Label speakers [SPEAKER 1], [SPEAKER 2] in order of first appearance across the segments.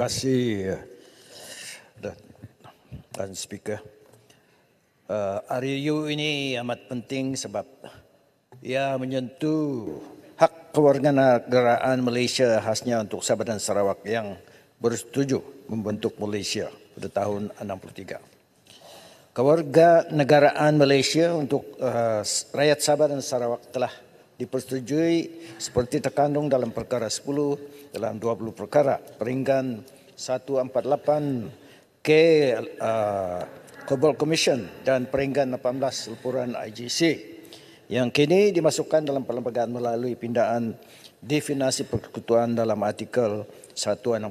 [SPEAKER 1] kasih dan Speaker. RUU ini amat penting sebab ia menyentuh hak kewarganegaraan Malaysia khasnya untuk Sabah dan Sarawak yang bersetuju membentuk Malaysia pada tahun 63. Kewarganegaraan Malaysia untuk rakyat Sabah dan Sarawak telah dipersetujui seperti terkandung dalam perkara 10 dalam 20 perkara peringgan 148 Global Commission dan peringgan 18 laporan IGC yang kini dimasukkan dalam perlembagaan melalui pindaan definisi persekutuan dalam artikel 160-2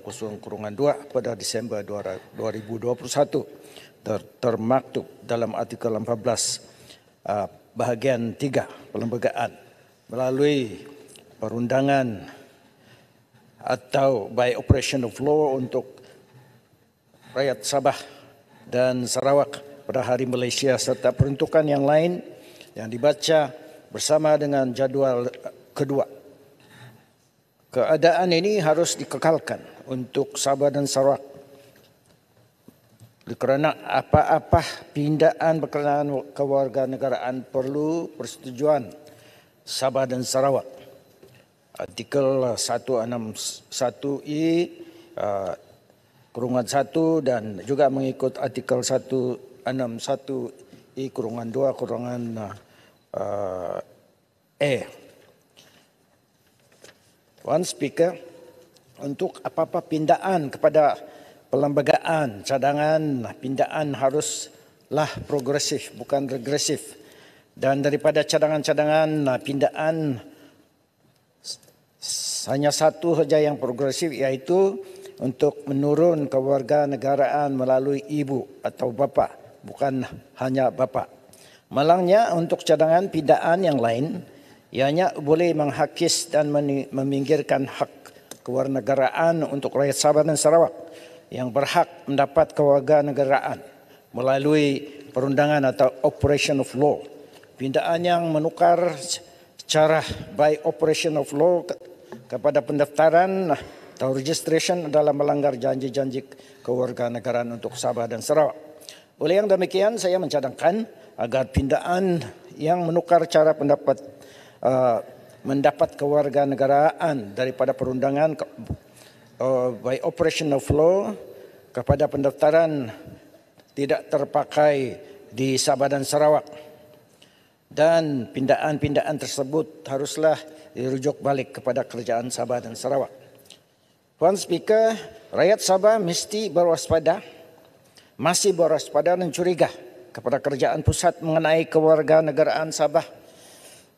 [SPEAKER 1] pada Disember 2021 termaktub dalam artikel 14 bahagian 3 perlembagaan melalui perundangan atau by operation of law untuk rakyat Sabah dan Sarawak pada Hari Malaysia serta peruntukan yang lain yang dibaca bersama dengan jadual kedua. Keadaan ini harus dikekalkan untuk Sabah dan Sarawak kerana apa-apa pindaan berkenaan kewarganegaraan perlu persetujuan Sabah dan Sarawak. Artikel 161E kurungan 1 dan juga mengikut artikel 161E kurungan 2 kurungan E. One Speaker, untuk apa-apa pindaan kepada perlembagaan cadangan, pindaan haruslah progresif bukan regresif. Dan daripada cadangan-cadangan pindaan hanya satu saja yang progresif, iaitu untuk menurun kewarganegaraan melalui ibu atau bapa, bukan hanya bapa. Malangnya untuk cadangan pindaan yang lain, ianya boleh menghakis dan meminggirkan hak kewarganegaraan untuk rakyat Sabah dan Sarawak yang berhak mendapat kewarganegaraan melalui perundangan atau operation of law. Pindaan yang menukar secara by operation of law kepada pendaftaran atau registration adalah melanggar janji-janji kewarganegaraan untuk Sabah dan Sarawak. Oleh yang demikian, saya mencadangkan agar pindaan yang menukar cara mendapat kewarganegaraan daripada perundangan by operation of law kepada pendaftaran tidak terpakai di Sabah dan Sarawak. Dan pindaan-pindaan tersebut haruslah dirujuk balik kepada kerajaan Sabah dan Sarawak. Puan Speaker, rakyat Sabah mesti masih berwaspada dan curiga kepada kerajaan pusat mengenai kewarganegaraan Sabah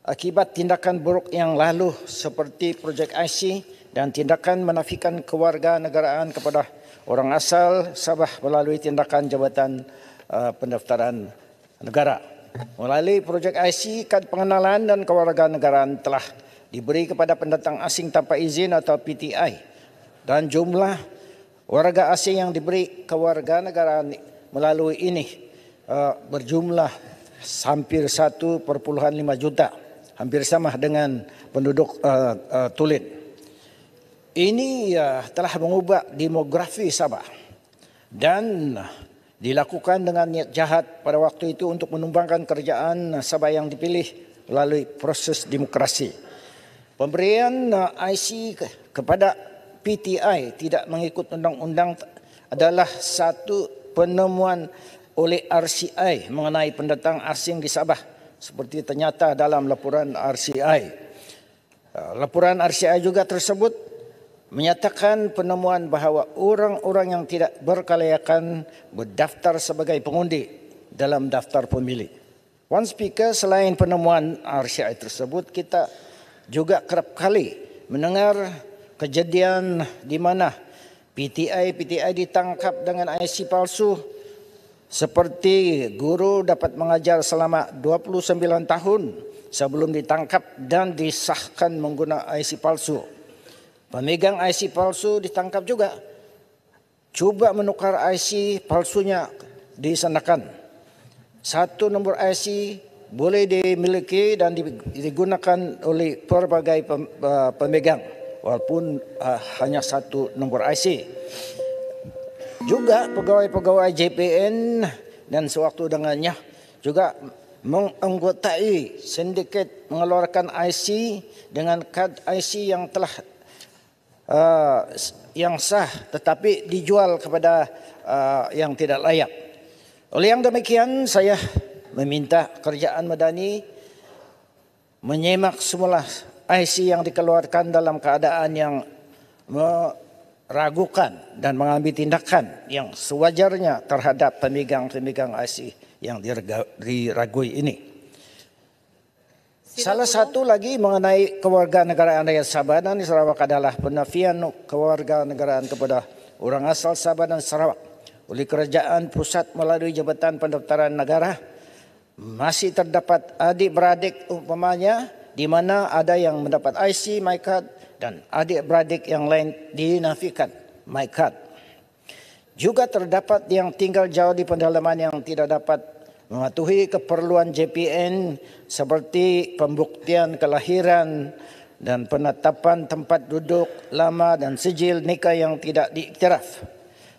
[SPEAKER 1] akibat tindakan buruk yang lalu seperti projek IC dan tindakan menafikan kewarganegaraan kepada orang asal Sabah melalui tindakan Jabatan Pendaftaran Negara. Melalui projek IC, kad pengenalan dan kewarganegaraan telah diberi kepada pendatang asing tanpa izin atau PTI dan jumlah warga asing yang diberi kewarganegaraan melalui ini berjumlah hampir 1,5 juta, hampir sama dengan penduduk tulen. Ini telah mengubah demografi Sabah dan dilakukan dengan niat jahat pada waktu itu untuk menumbangkan kerajaan Sabah yang dipilih melalui proses demokrasi. Pemberian IC kepada PTI tidak mengikut undang-undang adalah satu penemuan oleh RCI mengenai pendatang asing di Sabah seperti ternyata dalam laporan RCI. Laporan RCI juga tersebut menyatakan penemuan bahawa orang-orang yang tidak berkelayakan berdaftar sebagai pengundi dalam daftar pemilih. One Speaker, selain penemuan RCI tersebut, kita juga kerap kali mendengar kejadian di mana PTI ditangkap dengan IC palsu seperti guru dapat mengajar selama 29 tahun sebelum ditangkap dan disahkan menggunakan IC palsu. Pemegang IC palsu ditangkap juga. Cuba menukar IC palsunya disanakan. Satu nombor IC boleh dimiliki dan digunakan oleh pelbagai pemegang walaupun hanya satu nombor IC. Juga pegawai-pegawai JPN dan sewaktu dengannya juga menganggotai sindiket mengeluarkan IC dengan kad IC yang telah yang sah tetapi dijual kepada yang tidak layak. Oleh yang demikian, saya meminta Kerajaan Madani menyemak semula IC yang dikeluarkan dalam keadaan yang meragukan dan mengambil tindakan yang sewajarnya terhadap pemegang-pemegang IC yang diragui ini. Salah satu lagi mengenai kewarganegaraan rakyat Sabah dan Sarawak adalah penafian kewarganegaraan kepada orang asal Sabah dan Sarawak oleh Kerajaan Pusat melalui Jabatan Pendaftaran Negara. Masih terdapat adik-beradik umpamanya di mana ada yang mendapat IC, MyKad dan adik-beradik yang lain dinafikan MyKad. Juga terdapat yang tinggal jauh di pedalaman yang tidak dapat mematuhi keperluan JPN seperti pembuktian kelahiran dan penetapan tempat duduk lama dan sijil nikah yang tidak diiktiraf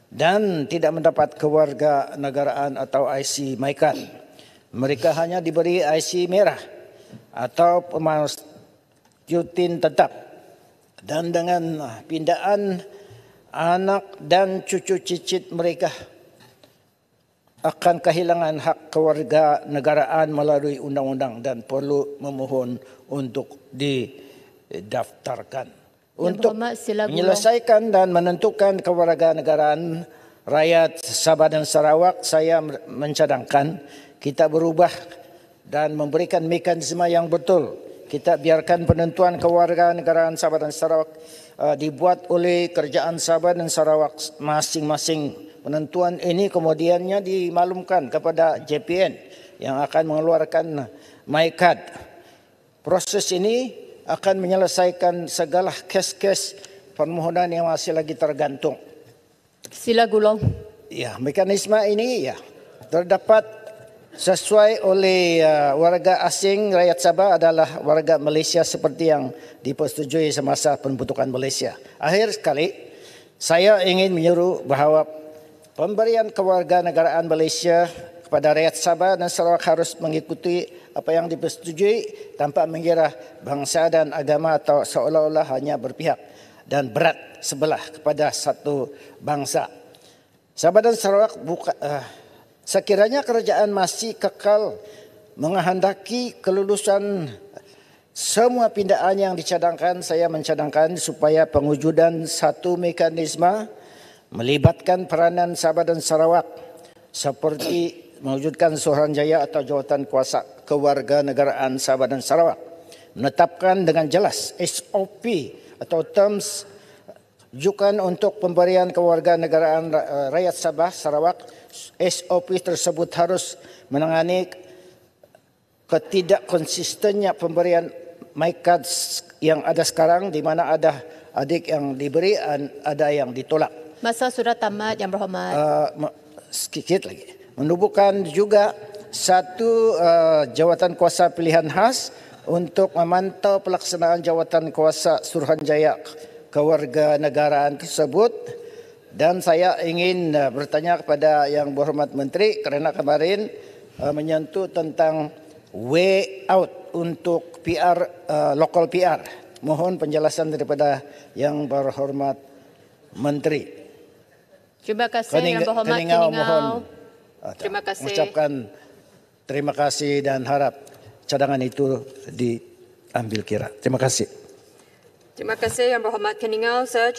[SPEAKER 1] dan tidak mendapat kewarganegaraan atau IC MyKad. Mereka hanya diberi IC merah atau pemasyutin tetap, dan dengan pindaan anak dan cucu cicit mereka akan kehilangan hak kewarganegaraan melalui undang-undang dan perlu memohon untuk didaftarkan. Untuk menyelesaikan dan menentukan kewarganegaraan rakyat Sabah dan Sarawak, saya mencadangkan kita berubah dan memberikan mekanisme yang betul. Kita biarkan penentuan kewarganegaraan Sabah dan Sarawak dibuat oleh Kerajaan Sabah dan Sarawak masing-masing. Penentuan ini kemudiannya dimaklumkan kepada JPN yang akan mengeluarkan MyKad. Proses ini akan menyelesaikan segala kes-kes permohonan yang masih lagi tergantung.
[SPEAKER 2] Sila Gulong.
[SPEAKER 1] Ya, mekanisme ini ya terdapat sesuai oleh warga asing rakyat Sabah adalah warga Malaysia seperti yang dipersetujui semasa pembentukan Malaysia. Akhir sekali, saya ingin menyuruh bahawa pemberian kewarganegaraan Malaysia kepada rakyat Sabah dan Sarawak harus mengikuti apa yang dipersetujui tanpa mengira bangsa dan agama atau seolah-olah hanya berpihak dan berat sebelah kepada satu bangsa. Sabah dan Sarawak sekiranya kerajaan masih kekal menghendaki kelulusan semua pindaan yang dicadangkan, saya mencadangkan supaya pengujudan satu mekanisme melibatkan peranan Sabah dan Sarawak seperti mewujudkan Suruhanjaya atau Jawatan Kuasa Kewarganegaraan Sabah dan Sarawak, menetapkan dengan jelas SOP atau terms rujukan untuk pemberian kewarganegaraan rakyat Sabah Sarawak. SOP tersebut harus menangani ketidakkonsistennya pemberian MyKad yang ada sekarang, di mana ada adik yang diberi dan ada yang ditolak.
[SPEAKER 2] Masa sudah tamat, Yang Berhormat.
[SPEAKER 1] Sedikit lagi. Menubuhkan juga satu jawatan kuasa pilihan khas untuk memantau pelaksanaan jawatan kuasa Suruhanjaya kewarganegaraan tersebut. Dan saya ingin bertanya kepada Yang Berhormat Menteri kerana kemarin menyentuh tentang way out untuk PR, local PR. Mohon penjelasan daripada Yang Berhormat Menteri.
[SPEAKER 2] Terima kasih Yang Berhormat
[SPEAKER 1] Keningau
[SPEAKER 2] Keningau.
[SPEAKER 1] mohon
[SPEAKER 2] Terima kasih.
[SPEAKER 1] mengucapkan terima kasih dan harap cadangan itu diambil kira. Terima kasih.
[SPEAKER 2] Terima kasih Yang Berhormat Keningau. Saya